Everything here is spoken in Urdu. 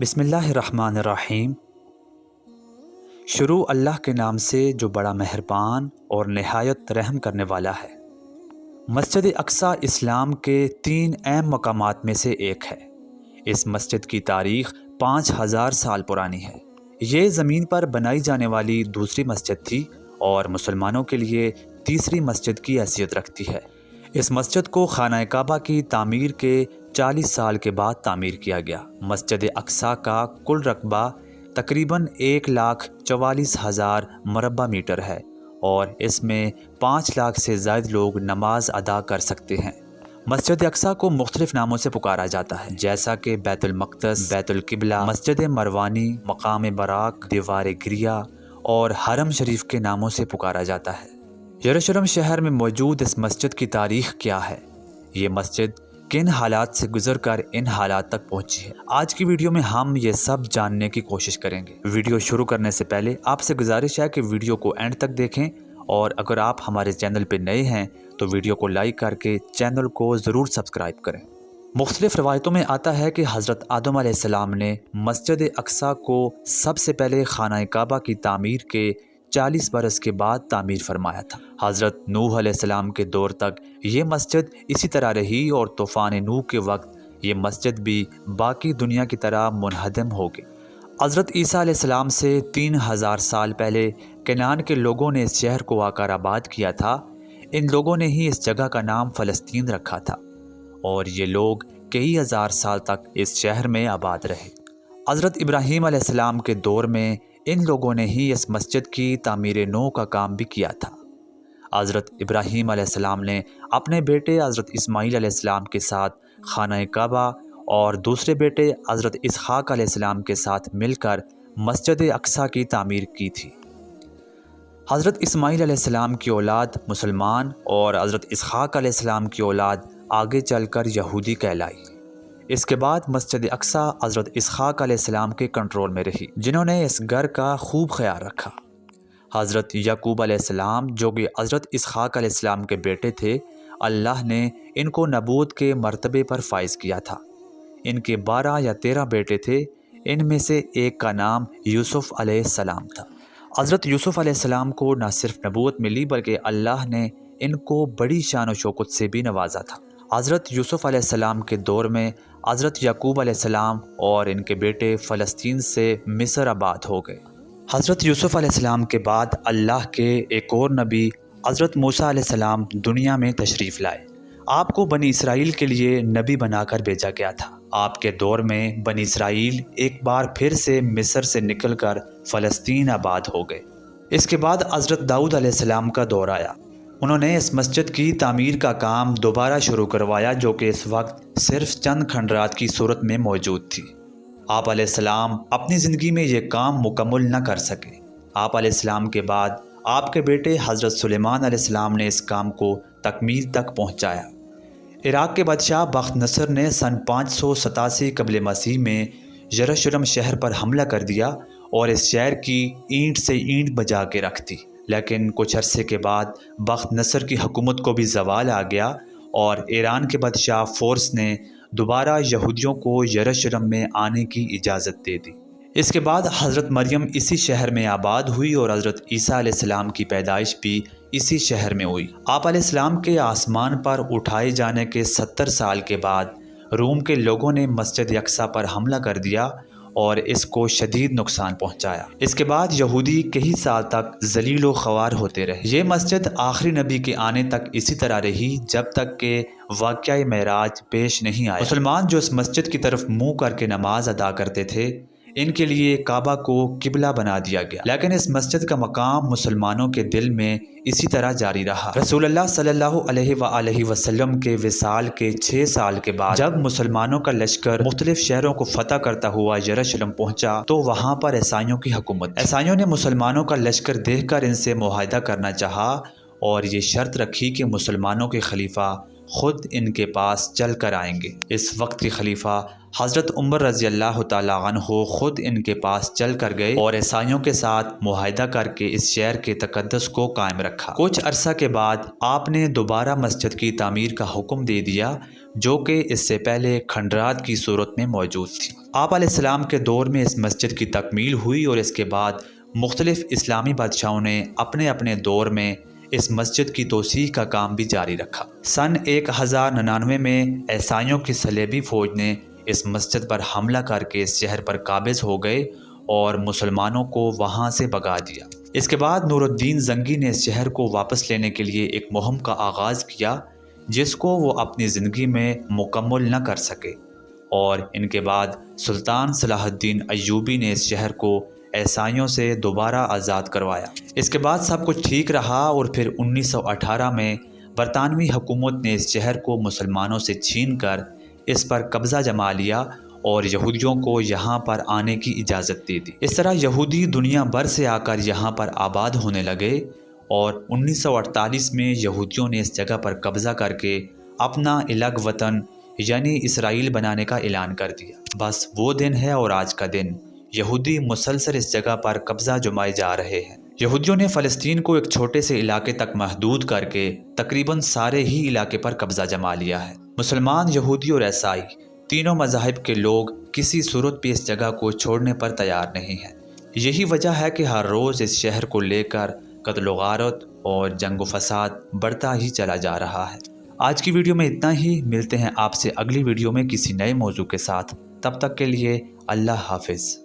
بسم اللہ الرحمن الرحیم۔ شروع اللہ کے نام سے جو بڑا مہربان اور نہایت رحم کرنے والا ہے۔ مسجد اقصیٰ اسلام کے 3 اہم مقامات میں سے ایک ہے۔ اس مسجد کی تاریخ 5000 سال پرانی ہے۔ یہ زمین پر بنائی جانے والی دوسری مسجد تھی اور مسلمانوں کے لیے تیسری مسجد کی حیثیت رکھتی ہے۔ اس مسجد کو خانہ کعبہ کی تعمیر کے 40 سال کے بعد تعمیر کیا گیا۔ مسجد اقصیٰ کا کل رقبہ تقریباً 1,44,000 مربع میٹر ہے اور اس میں 5 لاکھ سے زائد لوگ نماز ادا کر سکتے ہیں۔ مسجد اقصیٰ کو مختلف ناموں سے پکارا جاتا ہے، جیسا کہ بیت المقدس، بیت القبلہ، مسجد مروانی، مقام براق، دیوار گریہ اور حرم شریف کے ناموں سے پکارا جاتا ہے۔ یروشلم شہر میں موجود اس مسجد کی تاریخ کیا ہے؟ یہ مسجد کن حالات سے گزر کر ان حالات تک پہنچی ہے؟ آج کی ویڈیو میں ہم یہ سب جاننے کی کوشش کریں گے۔ ویڈیو شروع کرنے سے پہلے آپ سے گزارش ہے کہ ویڈیو کو اینڈ تک دیکھیں، اور اگر آپ ہمارے چینل پہ نئے ہیں تو ویڈیو کو لائک کر کے چینل کو ضرور سبسکرائب کریں۔ مختلف روایتوں میں آتا ہے کہ حضرت آدم علیہ السلام نے مسجد اقصیٰ کو سب سے پہلے خانہ کعبہ کی تعمیر کے 40 برس کے بعد تعمیر فرمایا تھا۔ حضرت نوح علیہ السلام کے دور تک یہ مسجد اسی طرح رہی اور طوفان نوح کے وقت یہ مسجد بھی باقی دنیا کی طرح منہدم ہو گئی۔ حضرت عیسیٰ علیہ السلام سے 3000 سال پہلے کنعان کے لوگوں نے اس شہر کو آ کر آباد کیا تھا۔ ان لوگوں نے ہی اس جگہ کا نام فلسطین رکھا تھا اور یہ لوگ کئی ہزار سال تک اس شہر میں آباد رہے۔ حضرت ابراہیم علیہ السلام کے دور میں ان لوگوں نے ہی اس مسجد کی تعمیر نو کا کام بھی کیا تھا۔ حضرت ابراہیم علیہ السلام نے اپنے بیٹے حضرت اسماعیل علیہ السلام کے ساتھ خانہ کعبہ اور دوسرے بیٹے حضرت اسحاق علیہ السلام کے ساتھ مل کر مسجد اقصیٰ کی تعمیر کی تھی۔ حضرت اسماعیل علیہ السلام کی اولاد مسلمان اور حضرت اسحاق علیہ السلام کی اولاد آگے چل کر یہودی کہلائی۔ اس کے بعد مسجد اقصیٰ حضرت اسحاق علیہ السلام کے کنٹرول میں رہی، جنہوں نے اس گھر کا خوب خیال رکھا۔ حضرت یعقوب علیہ السلام جو کہ حضرت اسحاق علیہ السلام کے بیٹے تھے، اللہ نے ان کو نبوت کے مرتبے پر فائز کیا تھا۔ ان کے 12 یا 13 بیٹے تھے، ان میں سے ایک کا نام یوسف علیہ السلام تھا۔ حضرت یوسف علیہ السلام کو نہ صرف نبوت ملی بلکہ اللہ نے ان کو بڑی شان و شوکت سے بھی نوازا تھا۔ حضرت یوسف علیہ السلام کے دور میں حضرت یعقوب علیہ السلام اور ان کے بیٹے فلسطین سے مصر آباد ہو گئے۔ حضرت یوسف علیہ السلام کے بعد اللہ کے ایک اور نبی حضرت موسیٰ علیہ السلام دنیا میں تشریف لائے۔ آپ کو بنی اسرائیل کے لیے نبی بنا کر بھیجا گیا تھا۔ آپ کے دور میں بنی اسرائیل ایک بار پھر سے مصر سے نکل کر فلسطین آباد ہو گئے۔ اس کے بعد حضرت داؤد علیہ السلام کا دور آیا۔ انہوں نے اس مسجد کی تعمیر کا کام دوبارہ شروع کروایا، جو کہ اس وقت صرف چند کھنڈرات کی صورت میں موجود تھی۔ آپ علیہ السلام اپنی زندگی میں یہ کام مکمل نہ کر سکے۔ آپ علیہ السلام کے بعد آپ کے بیٹے حضرت سلیمان علیہ السلام نے اس کام کو تکمیل تک پہنچایا۔ عراق کے بادشاہ بخت نصر نے سن 587 قبل مسیح میں یروشلم شہر پر حملہ کر دیا اور اس شہر کی اینٹ سے اینٹ بجا کے رکھ دی، لیکن کچھ عرصے کے بعد بخت نصر کی حکومت کو بھی زوال آ گیا اور ایران کے بادشاہ فورس نے دوبارہ یہودیوں کو یروشلم میں آنے کی اجازت دے دی۔ اس کے بعد حضرت مریم اسی شہر میں آباد ہوئی اور حضرت عیسیٰ علیہ السلام کی پیدائش بھی اسی شہر میں ہوئی۔ آپ علیہ السلام کے آسمان پر اٹھائے جانے کے 70 سال کے بعد روم کے لوگوں نے مسجد اقصیٰ پر حملہ کر دیا اور اس کو شدید نقصان پہنچایا۔ اس کے بعد یہودی کئی سال تک ذلیل و خوار ہوتے رہے۔ یہ مسجد آخری نبی کے آنے تک اسی طرح رہی جب تک کہ واقعہ معراج پیش نہیں آیا۔ مسلمان جو اس مسجد کی طرف منہ کر کے نماز ادا کرتے تھے، ان کے لیے کعبہ کو قبلہ بنا دیا گیا، لیکن اس مسجد کا مقام مسلمانوں کے دل میں اسی طرح جاری رہا۔ رسول اللہ صلی اللہ علیہ وآلہ وسلم کے وصال کے 6 سال کے بعد جب مسلمانوں کا لشکر مختلف شہروں کو فتح کرتا ہوا یروشلم پہنچا تو وہاں پر عیسائیوں کی حکومت۔ عیسائیوں نے مسلمانوں کا لشکر دیکھ کر ان سے معاہدہ کرنا چاہا اور یہ شرط رکھی کہ مسلمانوں کے خلیفہ خود ان کے پاس چل کر آئیں گے۔ اس وقت کے خلیفہ حضرت عمر رضی اللہ تعالیٰ عنہ خود ان کے پاس چل کر گئے اور عیسائیوں کے ساتھ معاہدہ کر کے اس شہر کے تقدس کو قائم رکھا۔ کچھ عرصہ کے بعد آپ نے دوبارہ مسجد کی تعمیر کا حکم دے دیا، جو کہ اس سے پہلے کھنڈرات کی صورت میں موجود تھی۔ آپ علیہ السلام کے دور میں اس مسجد کی تکمیل ہوئی اور اس کے بعد مختلف اسلامی بادشاہوں نے اپنے اپنے دور میں اس مسجد کی توسیع کا کام بھی جاری رکھا۔ سن 1099 میں عیسائیوں کی صلیبی فوج نے اس مسجد پر حملہ کر کے اس شہر پر قابض ہو گئے اور مسلمانوں کو وہاں سے بھگا دیا۔ اس کے بعد نور الدین زنگی نے اس شہر کو واپس لینے کے لیے ایک مہم کا آغاز کیا، جس کو وہ اپنی زندگی میں مکمل نہ کر سکے، اور ان کے بعد سلطان صلاح الدین ایوبی نے اس شہر کو عیسائیوں سے دوبارہ آزاد کروایا۔ اس کے بعد سب کچھ ٹھیک رہا اور پھر 1918 میں برطانوی حکومت نے اس شہر کو مسلمانوں سے چھین کر اس پر قبضہ جما لیا اور یہودیوں کو یہاں پر آنے کی اجازت دے دی۔ اس طرح یہودی دنیا بھر سے آ کر یہاں پر آباد ہونے لگے اور 1948 میں یہودیوں نے اس جگہ پر قبضہ کر کے اپنا الگ وطن یعنی اسرائیل بنانے کا اعلان کر دیا۔ بس وہ دن ہے اور آج کا دن یہودی مسلسل اس جگہ پر قبضہ جمائے جا رہے ہیں۔ یہودیوں نے فلسطین کو ایک چھوٹے سے علاقے تک محدود کر کے تقریباً سارے ہی علاقے پر قبضہ جما لیا ہے۔ مسلمان، یہودی اور عیسائی تینوں مذاہب کے لوگ کسی صورت بھی اس جگہ کو چھوڑنے پر تیار نہیں ہیں۔ یہی وجہ ہے کہ ہر روز اس شہر کو لے کر قتل و غارت اور جنگ و فساد بڑھتا ہی چلا جا رہا ہے۔ آج کی ویڈیو میں اتنا ہی، ملتے ہیں آپ سے اگلی ویڈیو میں کسی نئے موضوع کے ساتھ۔ تب تک کے لیے اللہ حافظ۔